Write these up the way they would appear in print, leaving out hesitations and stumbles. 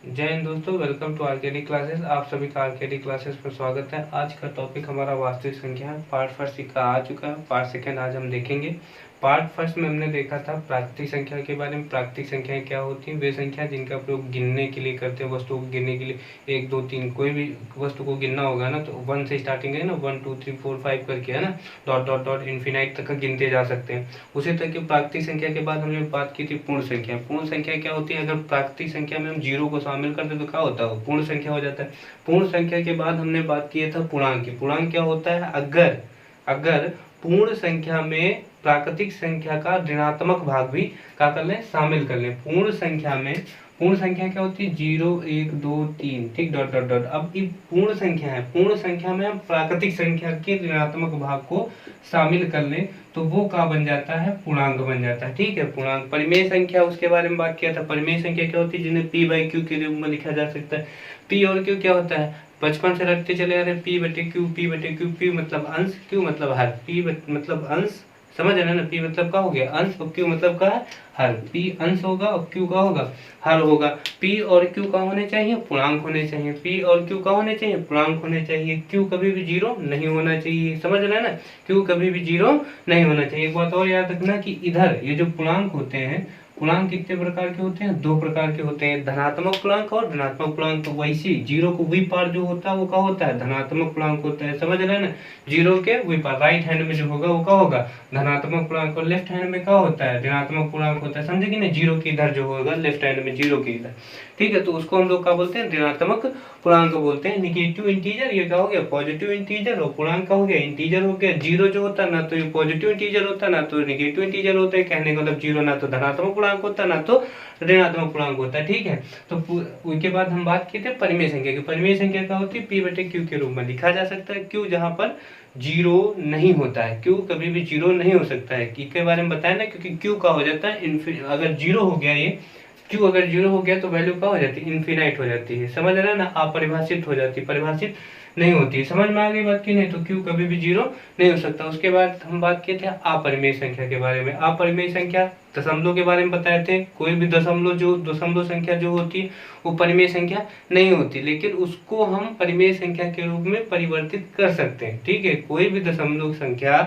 जय हिंद दोस्तों, welcome to RKD classes. आप सभी का आरकेडी क्लासेस पर स्वागत है। आज का टॉपिक हमारा वास्तविक संख्या है। पार्ट फर्स्ट का आ चुका है, पार्ट सेकंड आज हम देखेंगे। पार्ट फर्स्ट में हमने देखा था प्राकृतिक संख्या के बारे में। प्राकृतिक संख्याएं क्या होती हैं? वे संख्या जिनका प्रयोग गिनने के लिए करते हैं, वस्तुओं को गिनने के लिए। 1 2 3 कोई भी वस्तु को गिनना होगा ना, तो 1 से स्टार्टिंग है ना, 1 2 3 4 5 करके, है ना, डॉट डॉट डॉट इन्फिनाइट तक गिनते जा सकते हैं। उसी तरह की प्राकृतिक संख्या के बाद हमने बात की थी पूर्ण संख्या। पूर्ण संख्या क्या होती है? अगर प्राकृतिक संख्या में हम जीरो को शामिल करते तो क्या होता है? वो पूर्ण संख्या हो जाता है। पूर्ण संख्या के बाद हमने बात किया था पूर्णांक की। पूर्णांक क्या होता है? अगर पूर्ण संख्या में प्राकृतिक संख्या का ऋणात्मक भाग भी क्या कर लें? शामिल कर लें। पूर्ण संख्या क्या होती है? 0 1 2 3, ठीक, डॉट डॉट डॉट। अब ये पूर्ण संख्या है। पूर्ण संख्या में हम प्राकृतिक संख्या के ऋणात्मक भाग को शामिल कर लें तो वो क्या बन जाता है? पूर्णांक बन जाता है, ठीक है, पूर्णांक। परिमेय संख्या, उसके बारे में बात किया था। परिमेय संख्या क्या होती है? जिन्हें पी बाई क्यू के रूप में लिखा जा सकता है। पी और क्यू क्या होता है? बचपन से रखते चले आ रहे, पी बटे क्यू, पी बटे क्यू। पी मतलब अंश, क्यू मतलब हर। पी मतलब अंश, समझ रहे ना? पी मतलब क्या हो गया? अंश, और क्यू मतलब क्या है? हर। पी अंश होगा और क्यू का होगा? हर होगा। पी और क्यू का होने चाहिए? पूर्णांक होने चाहिए। पी और क्यू का होने चाहिए? पूर्णांक होने चाहिए। क्यू कभी भी जीरो नहीं होना चाहिए, समझ रहे हैं ना? क्यू कभी भी जीरो नहीं होना चाहिए। एक बात और याद रखना कि इधर ये जो पूर्णांक होते हैं, पूर्णांक कितने प्रकार के होते हैं? 2 प्रकार के होते हैं, धनात्मक पूर्णांक और ऋणात्मक पूर्णांक। तो वैसे जीरो को वी पार जो होता है वो क्या होता है? धनात्मक पूर्णांक होता है, समझ रहे हैं ना? जीरो के वी पार राइट हैंड में जो होगा वो क्या होगा? धनात्मक पूर्णांक। और लेफ्ट हैंड में क्या होता है? ऋणात्मक पूर्णांक होता है, समझे कि नहीं? जीरो के इधर जो होगा लेफ्ट हैंड में, जीरो के इधर, ठीक है, तो उसको हम लोग क्या बोलते हैं? ऋणात्मक पूर्णांक बोलते हैं। निगेटिव इंटीजर ये क्या हो गया? Positive integer. और पूर्णांक का हो गया? इंटीजर हो गया। जीरो जो होता है ना तो ये पॉजिटिव इंटीजर होता है, ना तो निगेटिव इंटीजर होता है। कहने का मतलब जीरो ना तो धनात्मक पूर्णांक होता है, ना तो ऋणात्मक पूर्णांक होता है, ठीक है। तो उसके बाद हम बात किए थे परिमेय संख्या की। परिमेय संख्या क्या होती है? पी बटे क्यू के रूप में लिखा जा सकता है। क्यू जहां पर जीरो नहीं होता है, क्यू कभी भी जीरो नहीं हो सकता है। की के बारे में बताया ना, क्योंकि क्यू का हो जाता है अगर जीरो हो गया, ये क्यू अगर जीरो हो गया तो वैल्यू क्या हो जाती है? इन्फिनाइट हो जाती है, समझ रहे हैं ना? अपरिभाषित हो जाती है, परिभाषित नहीं होती है। समझ में आ गई बात की नहीं? तो क्यू कभी भी जीरो नहीं हो सकता। उसके बाद हम बात किए थे अपरिमेय संख्या के बारे में। अपरिमेय संख्या दशमलव के बारे में बताए थे। कोई भी दशमलव संख्या जो होती है वो परिमेय संख्या नहीं होती, लेकिन उसको हम परिमेय संख्या के रूप में परिवर्तित कर सकते हैं, ठीक है। कोई भी दशमलव संख्या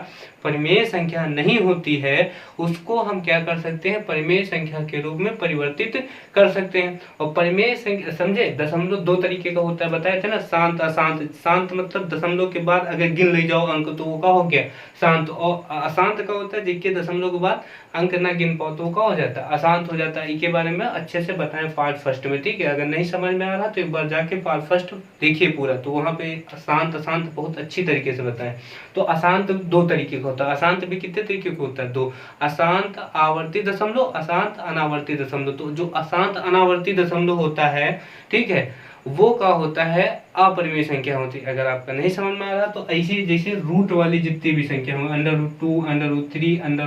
परिमेय संख्या नहीं होती है, उसको हम क्या कर सकते हैं? परिमेय संख्या के रूप में परिवर्तित कर सकते हैं। और परिमेय संख्या, समझे, दशमलव 2 तरीके का होता है, बताए थे ना, शांत अशांत। शांत मतलब दशमलव के बाद अगर गिन ले जाओ अंक तो वो क्या हो गया? शांत। और अशांत का होता है जिसके दशमलव के बाद अंक ना गिन पाओ तो क्या हो जाता है? अशांत हो जाता है। इसके बारे में अच्छे से बताएं पार्ट फर्स्ट में, ठीक है। अगर नहीं समझ में आ रहा तो एक बार जाके पार्ट फर्स्ट देखिए पूरा, तो वहां पे शांत अशांत बहुत अच्छी तरीके से बताएं। तो अशांत 2 तरीके का होता है। अशांत भी कितने तरीके का होता है? 2। अशांत आवर्ती दशमलव, अशांत अनावर्ती दशमलव। तो जो अशांत अनावर्ती दशमलव होता है, ठीक है, वो क्या होता है? अपरिमेय संख्या होती है। अगर आपका नहीं समझ में आ रहा तो ऐसी जैसे रूट वाली जितनी भी संख्या हो, √2, √3,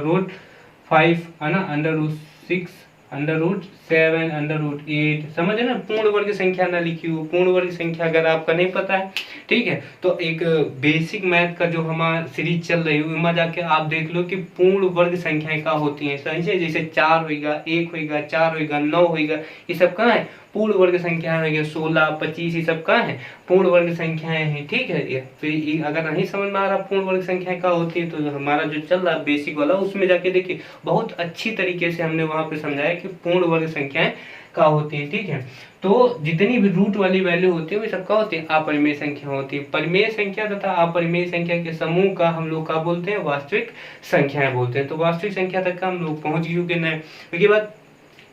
√5, है ना, √6, √7, √8, समझे ना? पूर्ण वर्ग संख्या ना लिखी हो। पूर्ण वर्ग संख्या अगर आपका नहीं पता है, ठीक है, तो एक बेसिक मैथ का जो हमारा सीरीज चल रही है उसमें जाके आप देख लो कि पूर्ण वर्ग संख्याएं क्या होती हैं। समझे? जैसे 4 होगा, 1 होगा, 4 होगा, 9 होगा, ये सब कहाँ है? पूर्ण वर्ग संख्याएं होगी। 16, 25, ये सब कहाँ है? पूर्ण वर्ग संख्याएं हैं, ठीक है। ये फिर अगर नहीं समझ में आ रहा पूर्ण वर्ग संख्याएं क्या होती है, तो हमारा जो चल रहा है बेसिक वाला, उसमें जाके देखिए, बहुत अच्छी तरीके से हमने वहां पे समझाया कि पूर्ण वर्ग संख्याएं क्या होती है, ठीक है। तो जितनी भी रूट वाली वैल्यू होती है वे सब क्या होती है? अपरिमेय संख्या होती है। परिमेय संख्या तथा अपरिमेय संख्या के समूह का हम लोग क्या बोलते हैं? वास्तविक संख्याएं बोलते हैं। तो वास्तविक संख्या तक का हम लोग पहुंच चुके हैं। उसके बाद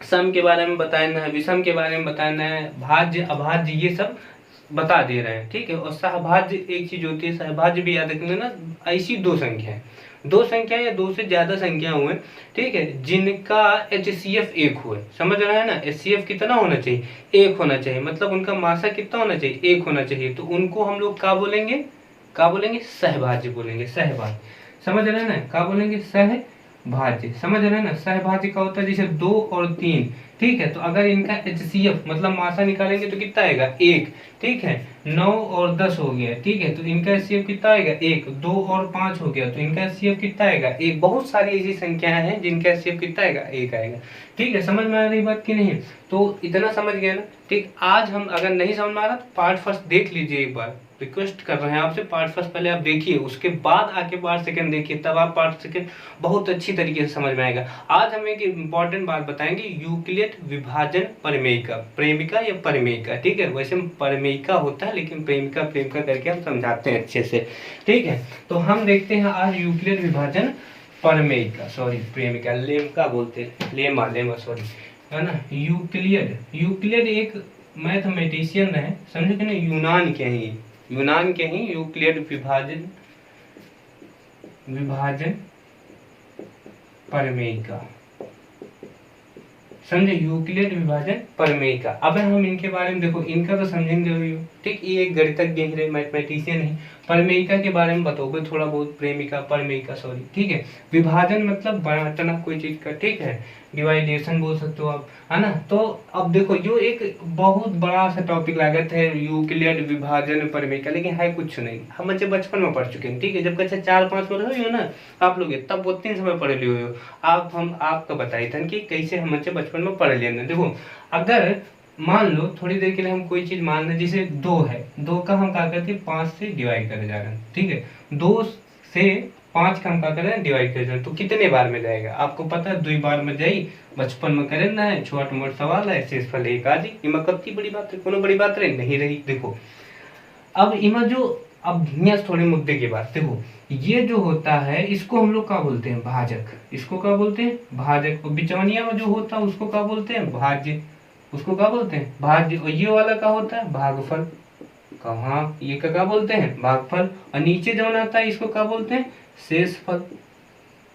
सम के बारे में बताना है, विषम के बारे में बताना है, भाज्य अभाज्य ये सब बता दे रहे हैं, ठीक है। और सहभाज्य एक चीज होती है, सहभाज्य भी याद रख लेना। ऐसी 2 संख्या है, 2 संख्या या 2 से ज्यादा संख्या हुए, ठीक है, जिनका HCF 1 हुए। समझ रहे हैं ना? HCF कितना होना चाहिए? 1 होना चाहिए। मतलब उनका मासा कितना होना चाहिए? 1 होना चाहिए। तो उनको हम लोग क्या बोलेंगे? क्या बोलेंगे? सहभाज्य बोलेंगे, सहभाज्य। समझ रहे हैं ना? क्या बोलेंगे? सहभाज्य। भाज्य, समझ रहे हैं ना। सहभाज्य का होता है जैसे 2 और 3, ठीक है। तो अगर इनका HCF मतलब मासा निकालेंगे तो कितना आएगा 1, ठीक है। 9 और 10 हो गया, ठीक है। तो इनका HCF कितना आएगा 1, 2 और 5 हो गया, तो इनका HCF कितना आएगा 1। बहुत सारी ऐसी संख्याएं हैं जिनका HCF कितना आएगा 1 आएगा, ठीक है। समझ में आ रही बात की नहीं? तो इतना समझ गया ना, ठीक। आज हम अगर नहीं समझ में आ रहा तो पार्ट फर्स्ट देख लीजिए एक बार, रिक्वेस्ट कर रहे हैं आपसे। पार्ट फर्स्ट पहले आप देखिए, उसके बाद आके पार्ट सेकंड देखिए, तब आप पार्ट सेकंड बहुत अच्छी तरीके से समझ में आएगा। आज हम एक इम्पॉर्टेंट बात बताएंगे, यूक्लिड विभाजन प्रमेयिका, प्रेमिका या प्रमेयिका, ठीक है। वैसे प्रमेयिका होता है लेकिन प्रेमिका प्रेमिका करके हम समझाते हैं अच्छे से, ठीक है। तो हम देखते हैं आज यूक्लिड विभाजन प्रमेयिका, सॉरी प्रेमिका, लेमका बोलते हैं, लेमा लेमा सॉरी, है ना। यूक्लिड एक मैथमेटिशियन रहे, समझे कि नहीं, यूनान के ही यूक्लिड विभाजन प्रमेयिका, समझे, यूक्लिड विभाजन प्रमेयिका। अब हम इनके बारे में देखो, इनका तो समझेंगे ही, ठीक। ये एक गणितज्ञ ही, मैथमेटिशियन है। प्रमेयिका के बारे में बताओगे थोड़ा बहुत, प्रेमिका प्रमेयिका सॉरी, ठीक है। विभाजन मतलब बांटना कोई चीज का, ठीक है, डिवाइडेशन बोल सकते हो आप, है ना। तो अब देखो जो एक बहुत बड़ा सा टॉपिक लागत है यूक्लिड विभाजन प्रमेयिका, लेकिन है कुछ नहीं, हम बच्चे बचपन में पढ़ चुके हैं, ठीक है। जब कक्षा 4-5 में रहे हो ना आप लोग, तब बहुत दिन समय पढ़े लिए हो आप। हम आपको बताई था कि कैसे हम बच्चे बचपन में पढ़ लिए। देखो अगर मान लो थोड़ी देर के लिए हम कोई चीज मान लें, जैसे 2 है, 2 का हम क्या करते हैं 5 से डिवाइड करे जा रहे हैं, ठीक है। 2 से 5 का हम क्या कर रहे हैं डिवाइड कर रहे हैं, तो कितने बार में जाएगा आपको पता है, 2 बार में जाई। बचपन में करें ना है, छोट मोट सवाल है, शेषफल 1 आ जी, इमा कब की बड़ी बात है, कोनो बड़ी बात रही नहीं रही। देखो अब इमा जो, अब यहाँ थोड़े मुद्दे की बात देखो, ये जो होता है इसको हम लोग क्या बोलते हैं भाजक, इसको क्या बोलते हैं भाजक। बिचौनिया में जो होता है उसको क्या बोलते हैं भाज्य, उसको क्या बोलते हैं भाज्य। और ये वाला क्या होता है भागफल, कहाँ ये क्या बोलते हैं भागफल। और नीचे जो आता है इसको क्या बोलते हैं शेषफल,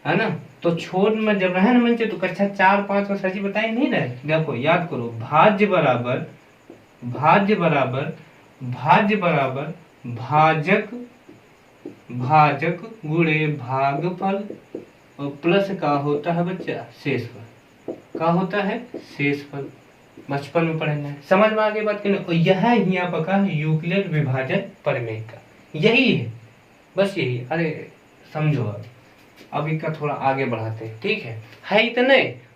है ना। तो छोड़ में जब रहे ना मंचे, तो कक्षा 4-5 में सची बताई नहीं रहे, देखो याद करो, भाज्य बराबर भाजक गुणे भागफल, और प्लस का होता है बच्चा शेषफल, का होता है शेषफल। बचपन में पढ़ना है, समझ में आगे बात करना। और यह यहाँ पर का यूक्लिड विभाजन प्रमेयिका, यही है, बस यही। अरे समझो अब इसका थोड़ा आगे बढ़ाते हैं, ठीक है इतना।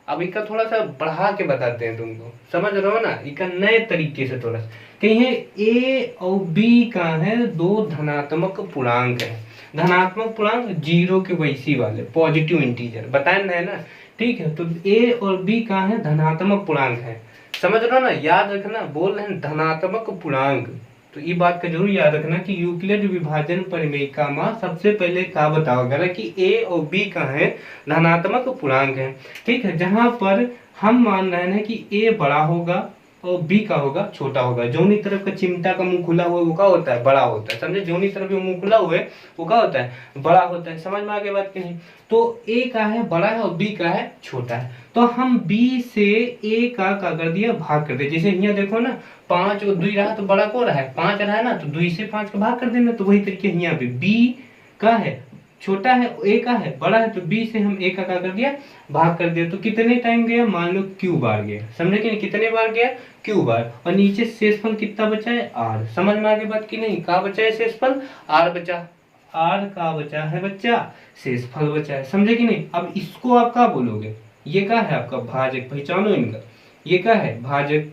अब इसका थोड़ा सा बढ़ा के बताते हैं तुमको, समझ रहे हो ना, इसका नए तरीके से थोड़ा सा। कहीं ए और बी का है 2 धनात्मक पूर्णांक है, धनात्मक पूर्णांक 0 के वैसी वाले पॉजिटिव इंटीजर बताए ना है ना, ठीक है। तो ए और बी का है धनात्मक पूर्णांक है, समझ रहे हो ना, याद रखना, बोल रहे हैं धनात्मक पूर्णांक। तो ये बात का जरूर याद रखना कि यूक्लिड विभाजन प्रमेयिका में सबसे पहले क्या बताओ गया कि ए और बी का है धनात्मक पूर्णांक है, ठीक है। जहां पर हम मान रहे हैं कि ए बड़ा होगा और बी का होगा छोटा होगा। जोनी तरफ का चिमटा का मुंह खुला हुआ वो क्या होता है बड़ा होता है, समझे। जोनी तरफ जो मुंह खुला हुआ है वो क्या होता है बड़ा होता है, समझ में आगे बात की नहीं। तो ए का है बड़ा है और बी का है छोटा है, तो हम बी से ए का कर दिया भाग कर दिया। जैसे यहाँ देखो ना 5 और 2 रहा तो बड़ा को रहा है 5 रहा है ना, तो 2 से 5 का भाग कर देना। तो वही तरीके यहाँ पे बी का है छोटा है, ए का है बड़ा है, तो बी से हम ए का कर दिया भाग कर दिया। तो कितने टाइम गया मान लो क्यू बार गया, समझे कि कितने बार गया क्यू बार। और नीचे शेषफल कितना बचा है आर, समझ में आगे बात की नहीं। का बचा है शेषफल आर बचा, आर का बचा है बच्चा शेषफल बचा है, समझे कि नहीं। अब इसको आप क्या बोलोगे, ये क्या है आपका भाजक, पहचानो इनका, ये क्या है भाजक,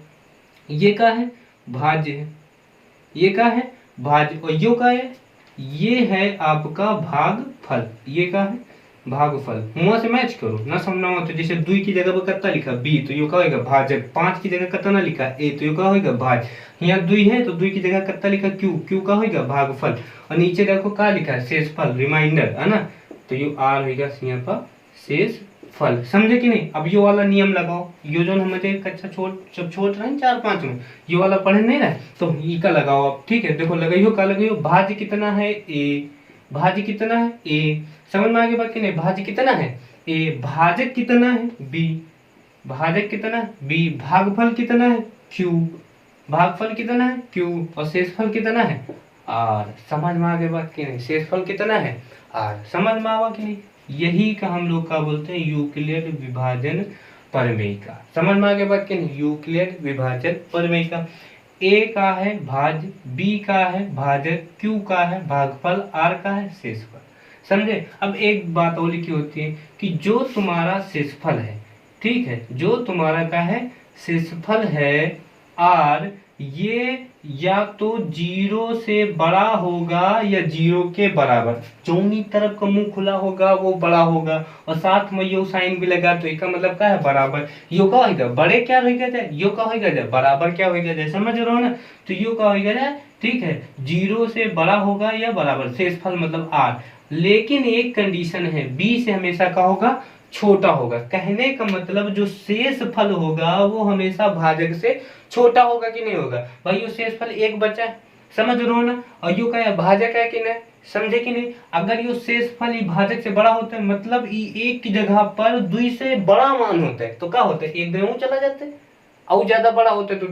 ये क्या है भाज्य है, ये क्या है भाज्य, और यो क्या है ये है आपका भागफल, ये क्या है भागफल। मुंह से मैच करो ना, समझना हो तो जैसे 2 की जगह पर कितना लिखा बी, तो यो क्या होगा भाजक। 5 की जगह कितना लिखा ए, तो यो क्या होगा भाज। यहाँ 2 है तो 2 की जगह कितना लिखा क्यू, क्यू का होगा भागफल। और नीचे देखो क्या लिखा है शेषफल, रिमाइंडर, है ना। तो यो आर होगा यहाँ पर शेषफल, समझे कि नहीं। अब ये वाला नियम लगाओ, यो जो हम कक्षा जब छोड़ रहे हैं 4-5 में, ये वाला पढ़े नहीं रहे, तो ई का लगाओ आप, ठीक है। देखो लगाइयो का लगाइयो, भाज्य कितना है ए, भाज्य कितना है ए, समझ में आगे बात की नहीं। भाज्य कितना है ए, भाजक कितना है बी, भाजक कितना है बी, भागफल कितना है क्यू, भागफल कितना है क्यू, और शेषफल कितना है आर। समझ में आगे बात की नहीं, शेषफल कितना है आर, समझ में आवा कि नहीं। यही का हम लोग का बोलते हैं यूक्लिड विभाजन प्रमेय का। समझ में आ गया बात कि नहीं, यूक्लिड विभाजन प्रमेय का। ए का है भाज्य, बी का है भाजक, क्यू का है भागफल, आर का है शेषफल। समझे। अब एक बात और लिखी होती है कि जो तुम्हारा शेषफल है, ठीक है, जो तुम्हारा का है शेषफल है आर, ये या तो 0 से बड़ा होगा या 0 के बराबर। जोनी तरफ का मुंह खुला होगा वो बड़ा होगा, और साथ में यो साइन भी लगा तो इसका मतलब क्या है बराबर। यो का होगा बड़े क्या होगा जाए, यो का होगा जाए बराबर क्या होगा जाए, समझ रहे हो ना। तो यो का होगा जाए, ठीक है, 0 से बड़ा होगा या बराबर, शेषफल मतलब आर। लेकिन एक कंडीशन है, बी से हमेशा का होगा छोटा होगा। कहने का मतलब जो शेष फल होगा वो हमेशा भाजक से छोटा होगा कि नहीं होगा। भाई यो शेष फल एक बचा है, समझ रहे हो ना, और यो क्या है भाजक है कि नहीं, समझे कि नहीं। अगर यो शेष फल ई भाजक से बड़ा होता है मतलब ई एक की जगह पर 2 से बड़ा मान होता है, तो क्या होता है एक दो चला जाता है, और ज्यादा बड़ा होता है तो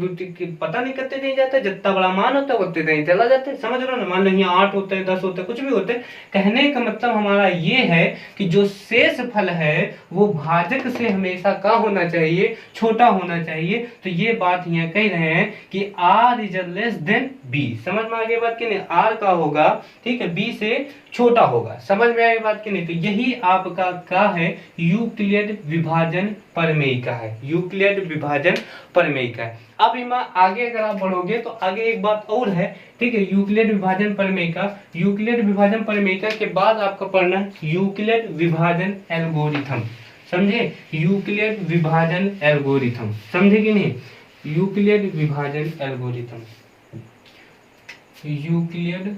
पता नहीं करते नहीं जाता, जितना बड़ा मान होता है उतने नहीं चला जाता है। समझ रहे हो ना। मान लो यहाँ 8 होता है, 10 होता है, कुछ भी होता है। कहने का मतलब हमारा ये है कि जो शेष फल है वो भाजक से हमेशा क्या होना चाहिए, छोटा होना चाहिए। तो ये बात यहाँ कह रहे हैं कि R is less than B. समझ में आ गई बात कि नहीं, आर का होगा, ठीक है, बी से छोटा होगा। समझ में आई बात कि नहीं। तो यही आपका क्या है, यूक्लिड विभाजन प्रमेय का है, यूक्लिड विभाजन प्रमेय का है। अब इमा आगे अगर आप बढ़ोगे तो आगे एक बात और है, ठीक है, यूक्लिड विभाजन प्रमेय का। यूक्लिड विभाजन प्रमेय का के बाद आपका पढ़ना है यूक्लिड विभाजन एल्गोरिथम। समझे, यूक्लिड विभाजन एल्गोरिथम, समझे कि नहीं, यूक्लिड विभाजन एल्गोरिथम, यूक्लिड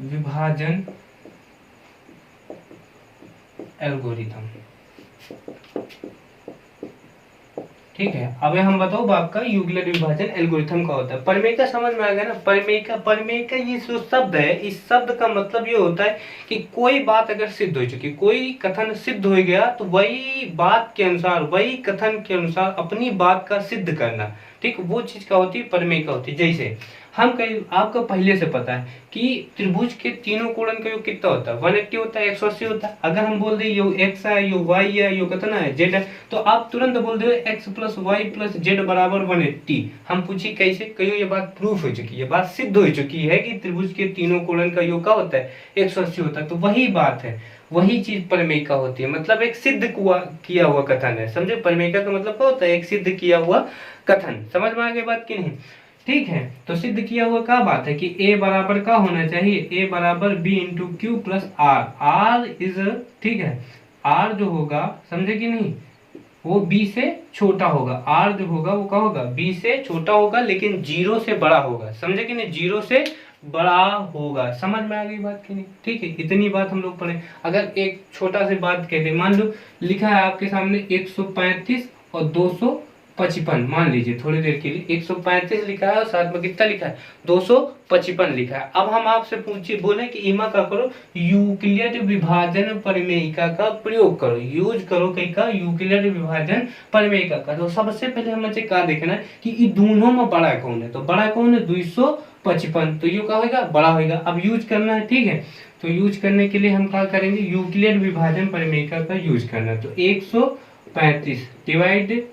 विभाजन एल्गोरिथम, ठीक है। अब हम बताओ आपका यूक्लिड विभाजन एल्गोरिथम का होता है। प्रमेय का समझ में आ गया ना। प्रमेय का ये जो शब्द है, इस शब्द का मतलब ये होता है कि कोई बात अगर सिद्ध हो चुकी, कोई कथन सिद्ध हो गया तो वही बात के अनुसार, वही कथन के अनुसार अपनी बात का सिद्ध करना, ठीक, वो चीज का होती है प्रमेय का होती है। जैसे हम कहीं आपको पहले से पता है कि त्रिभुज के तीनों कोण का योग कितना होता है, 180 होता है, 180 होता है। अगर हम बोल दें यो x है, यो y है, यो कितना है z है, तो आप तुरंत बोल दो x plus Y plus Z बराबर 180। हम पूछिए कैसे, कहियो ये बात प्रूफ हो चुकी है, बात सिद्ध हो चुकी है कि त्रिभुज के तीनों कोण का योग क्या होता है 180 होता है। तो वही बात है, वही चीज प्रमेय का होती है, मतलब एक सिद्ध किया हुआ कथन है। समझे, प्रमेय का मतलब क्या होता है, एक सिद्ध किया हुआ कथन। समझ में आ गई बात की नहीं, ठीक है। तो सिद्ध किया हुआ क्या बात है कि a बराबर का होना चाहिए, a बराबर b into Q plus R. R is, ठीक है, आर जो होगा, समझे कि नहीं, वो b से छोटा होगा। आर जो होगा वो क्या होगा, b से छोटा होगा लेकिन 0 से बड़ा होगा। समझे कि नहीं, 0 से बड़ा होगा। समझ में आ गई बात की नहीं, ठीक है। इतनी बात हम लोग पढ़े। अगर एक छोटा सी बात कहते, मान लो लिखा है आपके सामने 135 और 255, मान लीजिए थोड़ी देर के लिए 135 लिखा है और साथ में कितना लिखा है 255 लिखा है। अब हम आपसे पूछिए, बोले कि इमा का करो यूक्लिड विभाजन प्रमेयिका का प्रयोग करो, यूज करो कहीं का यूक्लिड विभाजन प्रमेयिका का। तो सबसे पहले हमें क्या देखना है कि ये दोनों में बड़ा कौन है। तो बड़ा कौन है 255, तो यू क्या होगा बड़ा होगा। अब यूज करना है, ठीक है। तो यूज करने के लिए हम क्या करेंगे, यूक्लिड विभाजन प्रमेयिका का यूज करना है। तो 135 डिवाइड,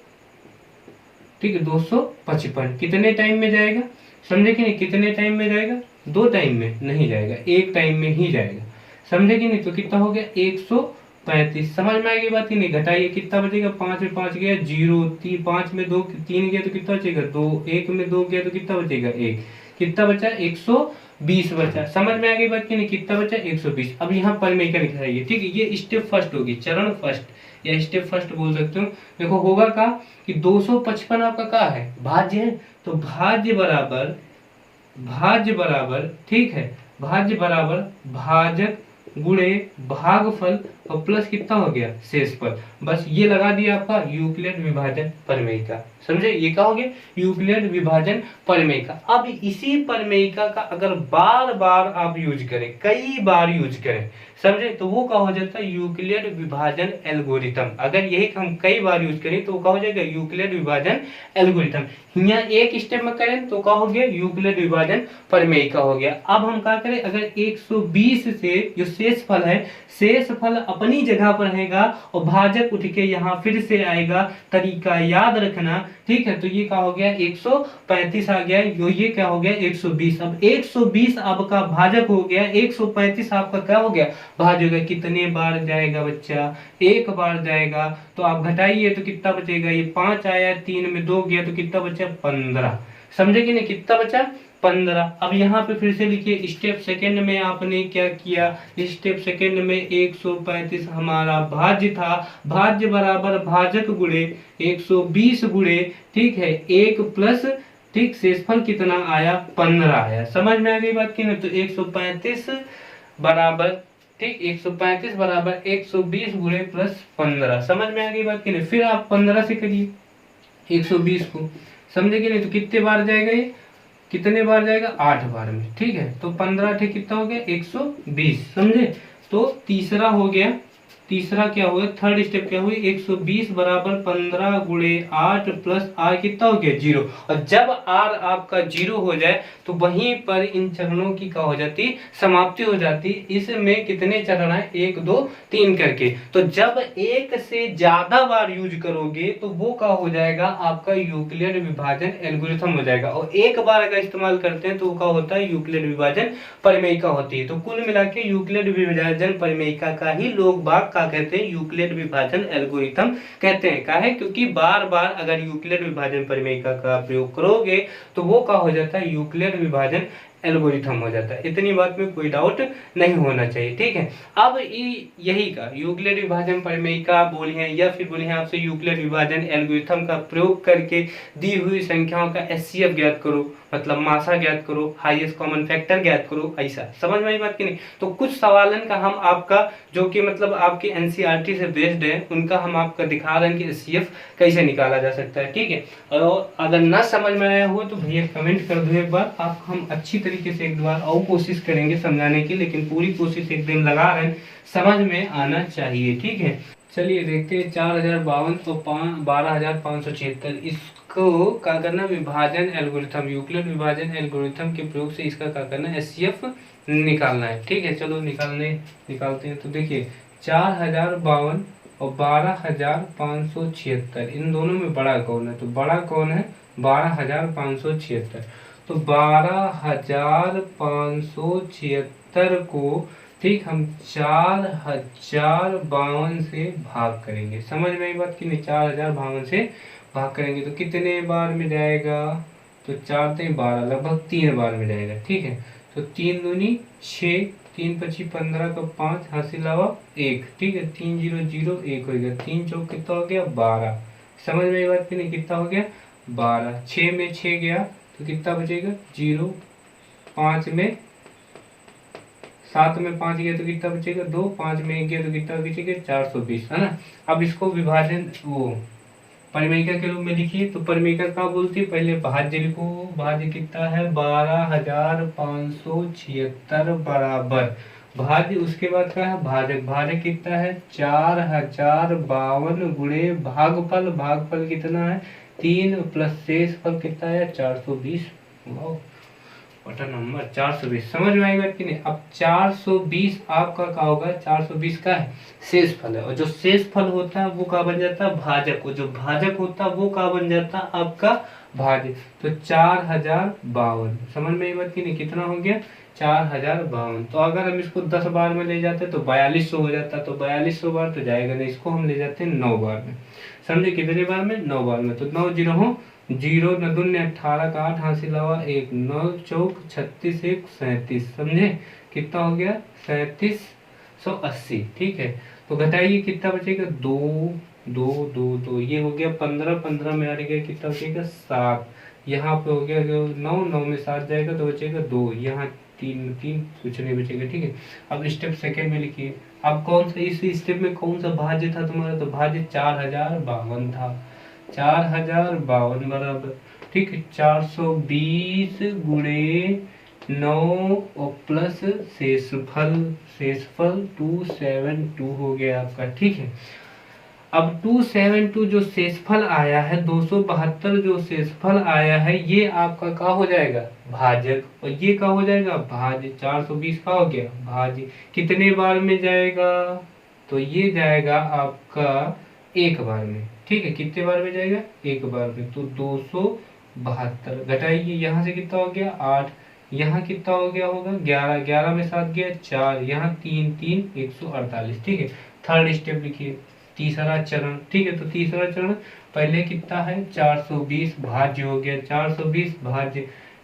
ठीक है, 255 कितने टाइम में जाएगा, समझे कि नहीं, कितने टाइम में जाएगा, 2 टाइम में नहीं जाएगा, 1 टाइम में ही जाएगा। समझे कि नहीं। तो कितना हो गया 135। समझ में आएगी बात ही नहीं। घटाइए कितना बचेगा, 5 में 5 गया 0, 5 में 2 3 गया तो कितना बचेगा 2, 1 में 2 गया तो कितना बचेगा 1, कितना बचा 120 बचा। समझ में आ गई बात की नहीं, कितना बचा 120। अब यहाँ प्रमेय का लिखा है, ठीक है, ये स्टेप फर्स्ट होगी, चरण फर्स्ट या स्टेप फर्स्ट बोल सकते हो। देखो होगा का कि 255 आपका क्या है भाज्य है, तो भाज्य बराबर, ठीक है, भाज्य बराबर भाजक गुणे भागफल और प्लस कितना हो गया शेषफल। बस ये लगा दिया आपका यूक्लिड विभाजन प्रमेय का। समझे, ये क्या हो गया, यूक्लिड विभाजन प्रमेयिका। अब इसी प्रमेयिका का अगर बार बार आप यूज करें, कई बार यूज करें, समझे, तो वो क्या हो जाता है, यूक्लिड विभाजन एल्गोरिथम। अगर यही हम कई बार यूज करें तो क्या हो जाएगा, यूक्लिड विभाजन एल्गोरिथम। यहाँ एक स्टेप में करें तो क्या हो गया, यूक्लिड विभाजन प्रमेयिका हो गया। अब हम क्या करें, अगर 120 से जो शेषफल है, शेषफल अपनी जगह पर रहेगा और भाजक उठ के यहाँ फिर से आएगा, तरीका याद रखना, ठीक है। तो ये क्या हो गया, 135 आ गया, ये क्या हो गया, 120। अब 120 आपका भाजक हो गया, 135 आपका क्या हो गया, भाजक। कितने बार जाएगा बच्चा, एक बार जाएगा। तो आप घटाइए तो कितना बचेगा, ये 5 आया, 3 में 2 गया तो कितना बचा, 15। समझे कि नहीं, कितना बचा, 15। अब यहाँ पे फिर से लिखिए, स्टेप सेकंड में आपने क्या किया, स्टेप सेकंड में 135 हमारा भाज्य था, भाज्य बराबर भाजक गुणे 120 गुणे, ठीक है, 1 प्लस, ठीक, शेषफल कितना आया, 15 आया। समझ में आ गई बात की ना। तो 135 बराबर, ठीक, 135 बराबर 120 गुणे प्लस 15। समझ में आ गई बात की नहीं। फिर आप 15 से करिए 120 को, समझे कि नहीं। तो कितने बार जाएगा ये, कितने बार जाएगा, 8 बार में, ठीक है। तो 15 ठीक कितना हो गया, 120, समझे। तो तीसरा हो गया, तीसरा क्या हुआ, थर्ड स्टेप क्या हुई, 120 बराबर 15 गुणे 8 प्लस आर कितना हो गया, 0। और जब आर आपका 0 हो जाए तो वहीं पर इन चरणों की क्या हो जाती, समाप्ति हो जाती। इसमें कितने चरण है, 1 2 3 करके। तो जब एक से ज्यादा बार यूज करोगे तो वो क्या हो जाएगा, आपका यूक्लिड विभाजन एल्गोरिथम हो जाएगा। और एक बार अगर इस्तेमाल करते हैं तो क्या होता है, यूक्लिड विभाजन प्रमेयिका होती है। तो कुल मिला के यूक्लिड विभाजन प्रमेयिका का ही लोग बाग का कहते हैं यूक्लिड विभाजन एल्गोरिथम कहते हैं। काहे, क्योंकि बार बार अगर यूक्लिड विभाजन प्रमेयिका का प्रयोग करोगे तो वो क्या हो जाता है, यूक्लिड विभाजन एल्गोरिथम हो जाता है। इतनी बात में कोई डाउट नहीं होना चाहिए, ठीक है। अब यही का यूक्लिड विभाजन प्रमेयिका बोलिए या फिर बोलिए आपसे यूक्लिड विभाजन एल्गोरिथम का प्रयोग करके दी हुई संख्याओं का एचसीएफ ज्ञात करो, मतलब मासा ज्ञात करो, हाईएस्ट कॉमन फैक्टर ज्ञात करो, ऐसा समझ में आई बात की नहीं। तो कुछ सवालन का हम आपका जो कि मतलब आपके एनसीईआरटी से बेस्ड है, उनका हम आपका दिखा रहे हैं कि एचसीएफ कैसे निकाला जा सकता है, ठीक है। और अगर ना समझ में आया हो तो भैया कमेंट कर दो एक बार, आप हम अच्छी तरीके से एक बार और कोशिश करेंगे समझाने की, लेकिन पूरी कोशिश एकदम लगा रहे हैं, समझ में आना चाहिए, ठीक है। चलिए देखते हैं 4052 तो 12576, इसको क्या करना, विभाजन एल्गोरिथम, यूक्लिड विभाजन एल्गोरिथम के प्रयोग से इसका क्या करना है, एचसीएफ निकालना है, ठीक है। चलो निकालते हैं। तो देखिए 4052 और 12576, इन दोनों में बड़ा कौन है, तो बड़ा कौन है, 12576। तो 12576 को, ठीक, हम 4052 से भाग करेंगे। समझ में आई बात की नहीं, 4052 से भाग करेंगे तो कितने बार में जाएगा, तो 4 3 12, लगभग 3 बार में जाएगा, ठीक है। तो 3 दूनी 6, 3 पची 15 का 5, हासिल आवा 1, ठीक है। 3 0 0 1 हो गया, 3 चौक कितना हो गया, 12। समझ में आई बात की नहीं, कितना हो गया, 12। 6 में 6 गया तो कितना बचेगा, 0। 5 में 7 में 5 गया तो कितना बचेगा, 2। 5 में 1 गया तो कितना बचेगा, 420, है ना। अब इसको विभाजन वो परिमेयिका के रूप में लिखिए। तो परिमेयिका क्या बोलती है, पहले भाज्य लिखो, भाज्य कितना है, 12576 बराबर भाज्य, उसके बाद क्या है, भाजक, भाजक कितना है, 4052 गुणे भागफल, भागफल कितना है, 3 प्लस शेषफल कितना है, 420। बटा नंबर 420, समझ में आएगा कि नहीं। अब 420 आपका क्या होगा, 420 का है शेषफल है, और जो शेषफल होता है वो क्या बन जाता है, भाजक, जो भाजक होता है वो क्या बन जाता है, आपका भाज्य। तो 4052, समझ में आई बात की नहीं, कितना हो गया, 4052। तो अगर हम इसको 10 बार में ले जाते तो 4200 हो जाता, तो 4200 बार तो जाएगा नहीं, इसको हम ले जाते हैं 9 बार में। समझे, कितने बार में, 9 बार में। तो 9 0 हो 0, 9 दूनी 18 का 8, हासिल आवा 1, 9 चौक 36 1 37, समझे, कितना हो गया, 3780, ठीक है। तो घटाइए कितना बचेगा, 2 2 2 2, ये हो गया 15, 15 में आ गया कितना बचेगा, 7। यहाँ पे हो गया 9, 9 में 7 जाएगा तो बचेगा 2, यहाँ 3 3, कुछ नहीं बचेगा, ठीक है। अब स्टेप सेकेंड में लिखिए। अब कौन सा, इस स्टेप में कौन सा भाज्य था तुम्हारा, तो भाज्य 4052 था। 4052 बराबर, ठीक है, 420 गुणे 9 और प्लस शेषफल, शेषफल 272 हो गया आपका, ठीक है। अब 272 जो शेषफल आया है, 272 जो शेषफल आया है, ये आपका क्या हो जाएगा, भाजक, और ये क्या हो जाएगा, भाज्य। 420 का हो गया भाज्य, कितने बार में जाएगा, तो ये जाएगा आपका एक बार में, ठीक है, कितने बार में जाएगा, एक बार में। तो 272 घटाइए, यहाँ से कितना हो गया 8, यहाँ कितना हो गया होगा 11, 11 में 7 गया 4, यहाँ 3 3 148, ठीक है। थर्ड स्टेप लिखिए, तीसरा चरण, ठीक है। तो तीसरा चरण पहले कितना है 420 भाज्य हो गया, 420 भाज्य,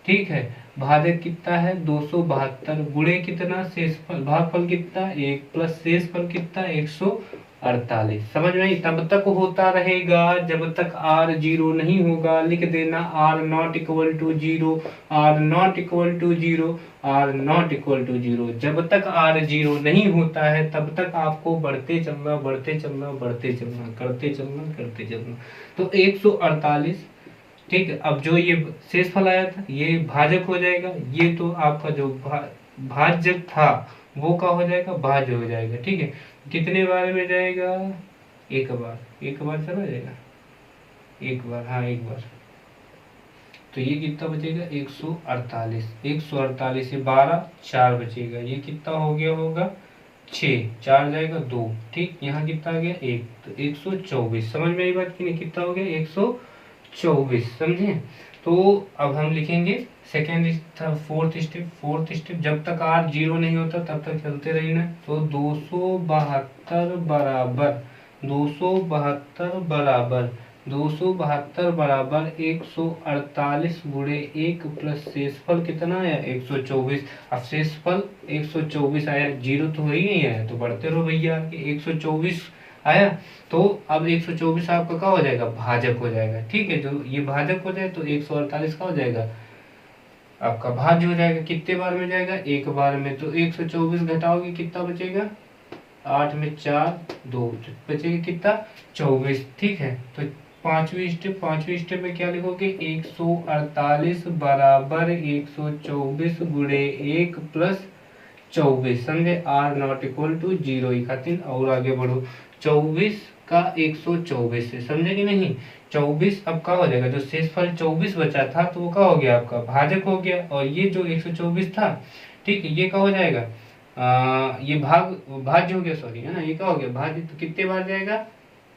ठीक है। भाजक कितना है 272 गुणे कितना शेषफल, भागफल कितना 1 प्लस शेषफल कितना 148। समझ में आई? तब तक होता रहेगा जब तक r 0 नहीं होगा। लिख देना r not equal to 0, r not equal to 0, r not equal to 0। जब तक r 0 नहीं होता है तब तक आपको बढ़ते चलना, बढ़ते चलना, बढ़ते चलना, करते चलना, करते चलना। तो 148, ठीक है। अब जो ये शेषफल आया था ये भाजक हो जाएगा, ये तो आपका जो भाजक था वो क्या हो जाएगा, भाज्य हो जाएगा, ठीक है। कितने बार में जाएगा, एक बार, एक बार चला जाएगा, एक बार, हाँ एक बार। तो ये कितना बचेगा 148, 148 से 12 4 बचेगा, ये कितना हो गया होगा 6, 4 जाएगा 2, ठीक। यहाँ कितना आ गया 1, तो 124। समझ में आई बात की नहीं, कितना हो गया 124, समझे। तो अब हम लिखेंगे second fourth step, fourth step जब तक r 0 नहीं होता तब तक चलते रहना। तो 272 बराबर, 272 बराबर, 272 बराबर 148 गुणे 1 प्लस शेषफल कितना आया 124। अब शेषफल 124 आया, 0 तो ही नहीं आया, तो बढ़ते रहो भैया, 124 आया। तो अब 124 आपका क्या हो जाएगा, भाजक हो जाएगा, ठीक है। जो ये भाजक हो जाए तो 148 का हो जाएगा आपका भाज्य हो जाएगा। कितने बार में जाएगा, एक बार में। तो 124 घटाओगे कितना बचेगा, 8 में 4 2, बचेगा कितना 24, ठीक है। तो पांचवी स्टेप में क्या लिखोगे 148 बराबर 124 गुणे 1 प्लस 24, समझे। r नॉट इक्वल टू 0 खातिर और आगे बढ़ो, 24 का 124 से, समझे कि नहीं। 24 अब क्या हो जाएगा, जो शेषफल 24 बचा था तो वो क्या हो गया आपका भाजक हो गया, और ये जो 124 था, ठीक है, ये क्या हो जाएगा ये भाज्य हो गया, सॉरी, है ना, ये क्या हो गया भाज्य। तो कितने बार जाएगा,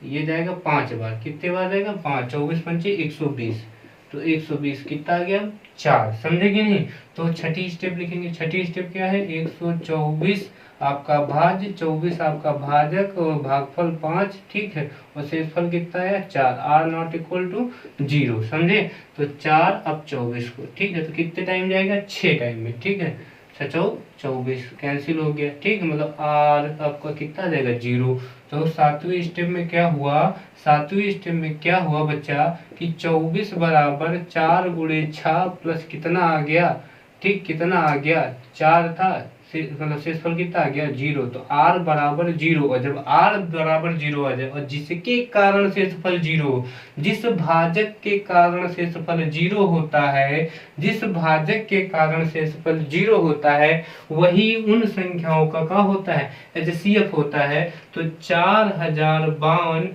ये जाएगा 5 बार, कितने बार जाएगा 5, 24 पंचे 120, तो 120 कितना आ गया 4, समझे कि नहीं। तो छठी स्टेप लिखेंगे, छठी स्टेप क्या है 124 आपका भाज्य, 24 आपका भाजक, और भागफल 5, ठीक है, और शेषफल कितना है 4, r नॉट इक्वल टू 0, समझे। तो 4 अब 24 को, ठीक है, तो कितने टाइम जाएगा 6 टाइम में, ठीक है। 24 कैंसिल हो गया, ठीक है, मतलब r आपका कितना जाएगा 0। तो सातवीं स्टेप में क्या हुआ, सातवीं स्टेप में क्या हुआ बच्चा कि 24 बराबर 4 गुणे 6 प्लस कितना आ गया, ठीक, कितना आ गया 4 था, मतलब शेषफल कितना आ गया 0। तो r बराबर 0, और जब r बराबर 0 आ जाए और जिसके कारण शेषफल 0, जिस भाजक के कारण शेषफल 0 होता है, जिस भाजक के कारण शेषफल 0 होता है, वही उन संख्याओं का क्या होता है HCF होता है। तो 4052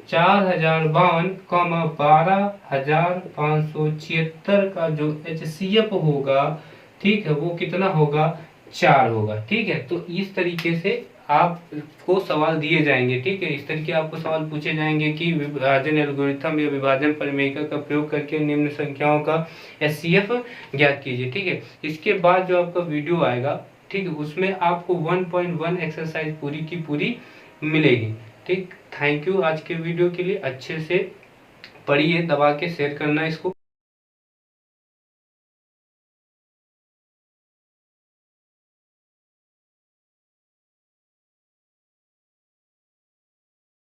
12576 का जो HCF होगा, ठीक है, वो कितना होगा 4 होगा, ठीक है। तो इस तरीके से आपको सवाल दिए जाएंगे, ठीक है, इस तरीके आपको सवाल पूछे जाएंगे कि विभाजन एल्गोरिथम या विभाजन परिमेयिका का प्रयोग करके निम्न संख्याओं का HCF ज्ञात कीजिए, ठीक है। इसके बाद जो आपका वीडियो आएगा, ठीक है, उसमें आपको 1.1 एक्सरसाइज पूरी की पूरी मिलेगी, ठीक। थैंक यू आज के वीडियो के लिए, अच्छे से पढ़िए, दबा के शेयर करना इसको।